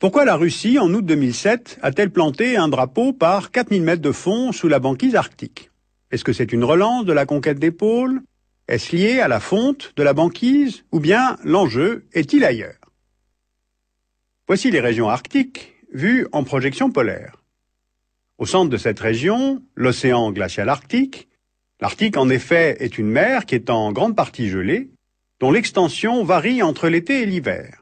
Pourquoi la Russie, en août 2007, a-t-elle planté un drapeau par 4000 mètres de fond sous la banquise arctique? Est-ce que c'est une relance de la conquête des pôles? Est-ce lié à la fonte de la banquise? Ou bien l'enjeu est-il ailleurs? Voici les régions arctiques vues en projection polaire. Au centre de cette région, l'océan glacial arctique. L'Arctique, en effet, est une mer qui est en grande partie gelée, dont l'extension varie entre l'été et l'hiver.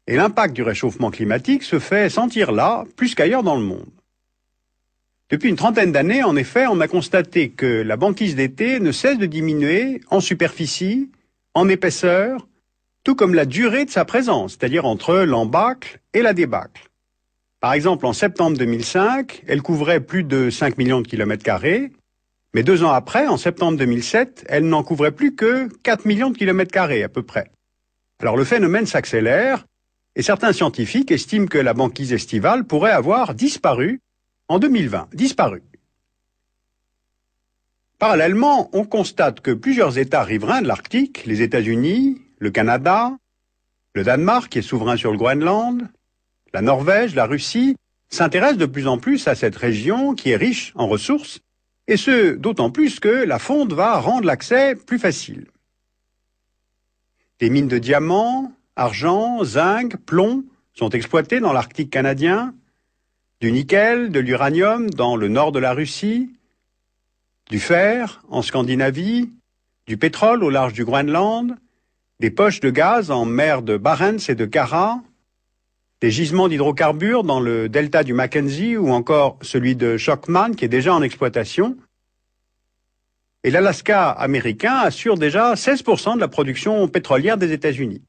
Et l'impact du réchauffement climatique se fait sentir là, plus qu'ailleurs dans le monde. Depuis une trentaine d'années, en effet, on a constaté que la banquise d'été ne cesse de diminuer en superficie, en épaisseur, tout comme la durée de sa présence, c'est-à-dire entre l'embâcle et la débâcle. Par exemple, en septembre 2005, elle couvrait plus de 5 millions de kilomètres carrés, mais 2 ans après, en septembre 2007, elle n'en couvrait plus que 4 millions de kilomètres carrés à peu près. Alors le phénomène s'accélère, et certains scientifiques estiment que la banquise estivale pourrait avoir disparu en 2020. Disparu. Parallèlement, on constate que plusieurs États riverains de l'Arctique, les États-Unis, le Canada, le Danemark qui est souverain sur le Groenland, la Norvège, la Russie, s'intéressent de plus en plus à cette région qui est riche en ressources, et ce, d'autant plus que la fonte va rendre l'accès plus facile. Des mines de diamants, argent, zinc, plomb sont exploités dans l'Arctique canadien, du nickel, de l'uranium dans le nord de la Russie, du fer en Scandinavie, du pétrole au large du Groenland, des poches de gaz en mer de Barents et de Kara, des gisements d'hydrocarbures dans le delta du Mackenzie ou encore celui de Shockman qui est déjà en exploitation. Et l'Alaska américain assure déjà 16% de la production pétrolière des États-Unis.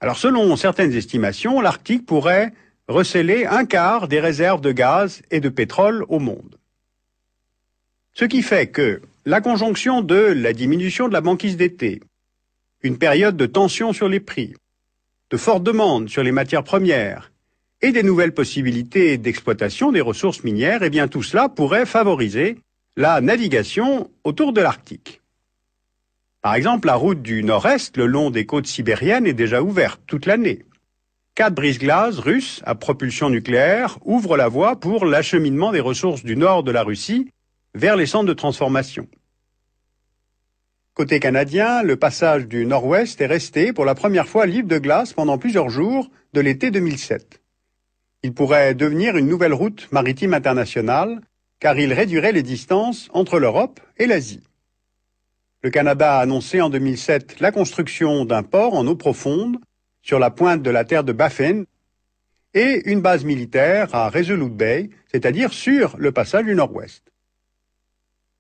Alors selon certaines estimations, l'Arctique pourrait recéler un quart des réserves de gaz et de pétrole au monde. Ce qui fait que la conjonction de la diminution de la banquise d'été, une période de tension sur les prix, de forte demande sur les matières premières et des nouvelles possibilités d'exploitation des ressources minières, eh bien tout cela pourrait favoriser la navigation autour de l'Arctique. Par exemple, la route du nord-est le long des côtes sibériennes est déjà ouverte toute l'année. 4 brise-glaces russes à propulsion nucléaire ouvrent la voie pour l'acheminement des ressources du nord de la Russie vers les centres de transformation. Côté canadien, le passage du nord-ouest est resté pour la première fois libre de glace pendant plusieurs jours de l'été 2007. Il pourrait devenir une nouvelle route maritime internationale, car il réduirait les distances entre l'Europe et l'Asie. Le Canada a annoncé en 2007 la construction d'un port en eau profonde sur la pointe de la terre de Baffin et une base militaire à Resolute Bay, c'est-à-dire sur le passage du nord-ouest.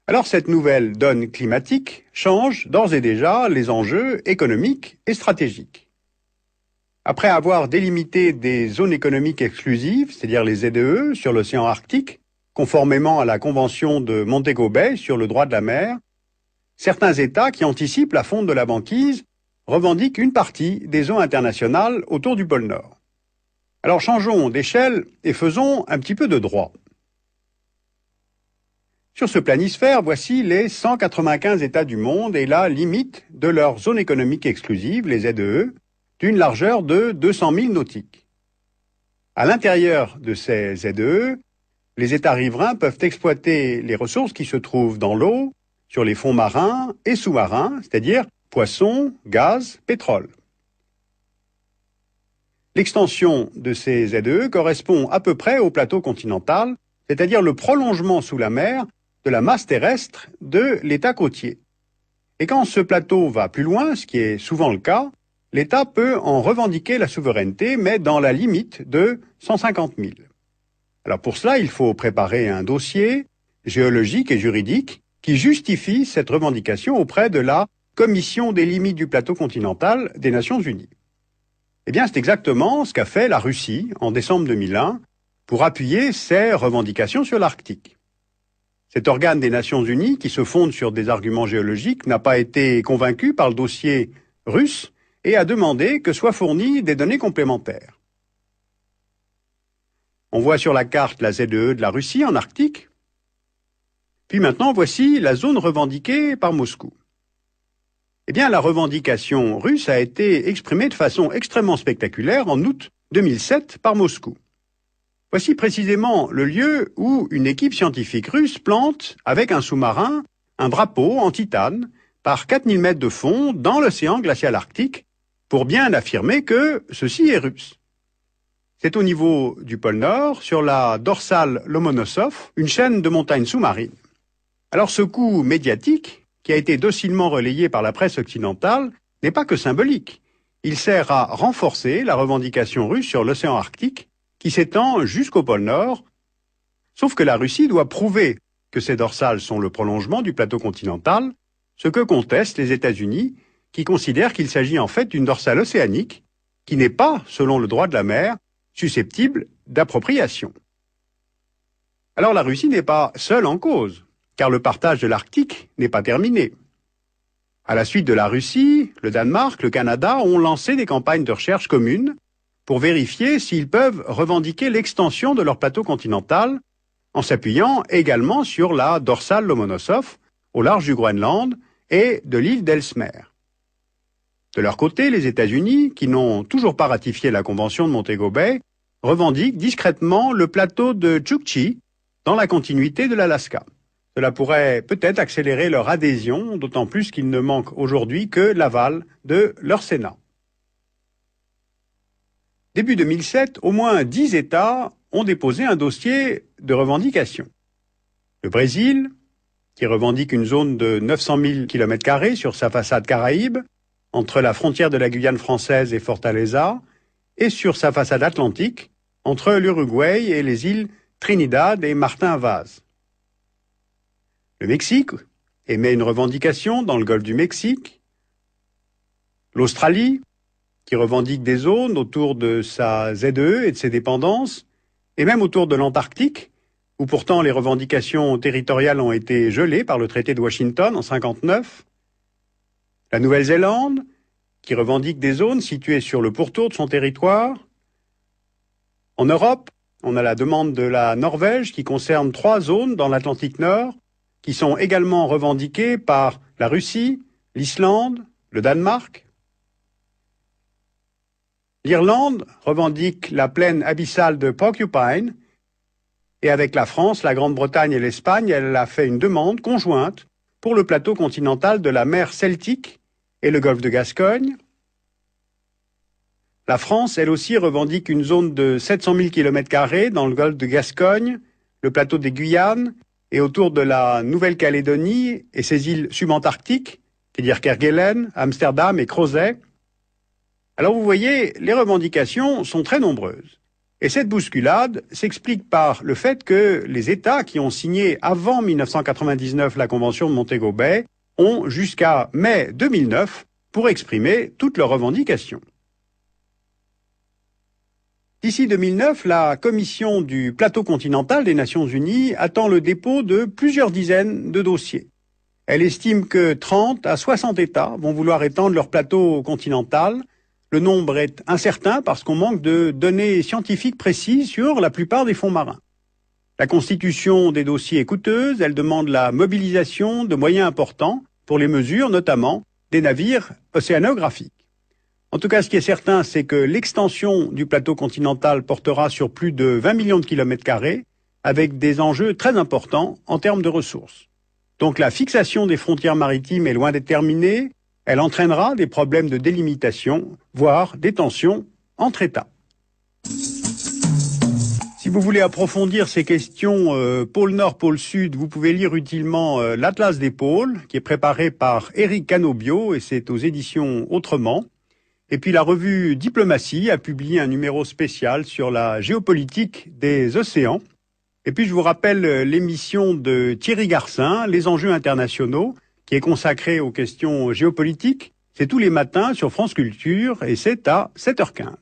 Alors cette nouvelle donne climatique change d'ores et déjà les enjeux économiques et stratégiques. Après avoir délimité des zones économiques exclusives, c'est-à-dire les ZEE, sur l'océan Arctique, conformément à la convention de Montego Bay sur le droit de la mer, certains États qui anticipent la fonte de la banquise revendiquent une partie des eaux internationales autour du pôle Nord. Alors changeons d'échelle et faisons un petit peu de droit. Sur ce planisphère, voici les 195 États du monde et la limite de leur zone économique exclusive, les ZEE, d'une largeur de 200 000 nautiques. À l'intérieur de ces ZEE, les États riverains peuvent exploiter les ressources qui se trouvent dans l'eau, sur les fonds marins et sous-marins, c'est-à-dire poissons, gaz, pétrole. L'extension de ces ZEE correspond à peu près au plateau continental, c'est-à-dire le prolongement sous la mer de la masse terrestre de l'État côtier. Et quand ce plateau va plus loin, ce qui est souvent le cas, l'État peut en revendiquer la souveraineté, mais dans la limite de 150 000. Alors pour cela, il faut préparer un dossier géologique et juridique qui justifie cette revendication auprès de la Commission des limites du plateau continental des Nations Unies. Eh bien, c'est exactement ce qu'a fait la Russie en décembre 2001 pour appuyer ses revendications sur l'Arctique. Cet organe des Nations Unies, qui se fonde sur des arguments géologiques, n'a pas été convaincu par le dossier russe et a demandé que soient fournies des données complémentaires. On voit sur la carte la ZEE de la Russie en Arctique. Puis maintenant, voici la zone revendiquée par Moscou. Eh bien, la revendication russe a été exprimée de façon extrêmement spectaculaire en août 2007 par Moscou. Voici précisément le lieu où une équipe scientifique russe plante, avec un sous-marin, un drapeau en titane par 4000 mètres de fond dans l'océan glacial arctique pour bien affirmer que ceci est russe. C'est au niveau du pôle Nord, sur la dorsale Lomonosov, une chaîne de montagnes sous-marines. Alors ce coup médiatique, qui a été docilement relayé par la presse occidentale, n'est pas que symbolique. Il sert à renforcer la revendication russe sur l'océan Arctique, qui s'étend jusqu'au pôle Nord, sauf que la Russie doit prouver que ces dorsales sont le prolongement du plateau continental, ce que contestent les États-Unis, qui considèrent qu'il s'agit en fait d'une dorsale océanique, qui n'est pas, selon le droit de la mer, susceptible d'appropriation. Alors la Russie n'est pas seule en cause, car le partage de l'Arctique n'est pas terminé. À la suite de la Russie, le Danemark, le Canada ont lancé des campagnes de recherche communes pour vérifier s'ils peuvent revendiquer l'extension de leur plateau continental en s'appuyant également sur la dorsale Lomonosov au large du Groenland et de l'île d'Ellesmere. De leur côté, les États-Unis, qui n'ont toujours pas ratifié la convention de Montego Bay, revendiquent discrètement le plateau de Chukchi dans la continuité de l'Alaska. Cela pourrait peut-être accélérer leur adhésion, d'autant plus qu'il ne manque aujourd'hui que l'aval de leur Sénat. Début 2007, au moins 10 États ont déposé un dossier de revendication. Le Brésil, qui revendique une zone de 900 000 km² sur sa façade Caraïbe, entre la frontière de la Guyane française et Fortaleza, et sur sa façade atlantique, entre l'Uruguay et les îles Trinidad et Martin Vaz. Le Mexique émet une revendication dans le golfe du Mexique. L'Australie, qui revendique des zones autour de sa ZE et de ses dépendances, et même autour de l'Antarctique, où pourtant les revendications territoriales ont été gelées par le traité de Washington en 1959. La Nouvelle-Zélande, qui revendique des zones situées sur le pourtour de son territoire. En Europe, on a la demande de la Norvège qui concerne 3 zones dans l'Atlantique Nord, qui sont également revendiquées par la Russie, l'Islande, le Danemark. L'Irlande revendique la plaine abyssale de Porcupine, et avec la France, la Grande-Bretagne et l'Espagne, elle a fait une demande conjointe pour le plateau continental de la mer Celtique et le golfe de Gascogne. La France, elle aussi, revendique une zone de 700 000 km² dans le golfe de Gascogne, le plateau des Guyanes, et autour de la Nouvelle-Calédonie et ses îles subantarctiques, c'est-à-dire Kerguelen, Amsterdam et Crozet. Alors vous voyez, les revendications sont très nombreuses. Et cette bousculade s'explique par le fait que les États qui ont signé avant 1999 la Convention de Montego Bay ont jusqu'à mai 2009 pour exprimer toutes leurs revendications. D'ici 2009, la Commission du plateau continental des Nations Unies attend le dépôt de plusieurs dizaines de dossiers. Elle estime que 30 à 60 États vont vouloir étendre leur plateau continental. Le nombre est incertain parce qu'on manque de données scientifiques précises sur la plupart des fonds marins. La constitution des dossiers est coûteuse, elle demande la mobilisation de moyens importants pour les mesures, notamment des navires océanographiques. En tout cas, ce qui est certain, c'est que l'extension du plateau continental portera sur plus de 20 millions de km², avec des enjeux très importants en termes de ressources. Donc la fixation des frontières maritimes est loin d'être terminée, elle entraînera des problèmes de délimitation, voire des tensions entre États. Si vous voulez approfondir ces questions pôle Nord, pôle Sud, vous pouvez lire utilement l'Atlas des pôles, qui est préparé par Éric Canobio, et c'est aux éditions Autrement. Et puis la revue Diplomatie a publié un numéro spécial sur la géopolitique des océans. Et puis je vous rappelle l'émission de Thierry Garcin, Les enjeux internationaux, qui est consacrée aux questions géopolitiques. C'est tous les matins sur France Culture et c'est à 7h15.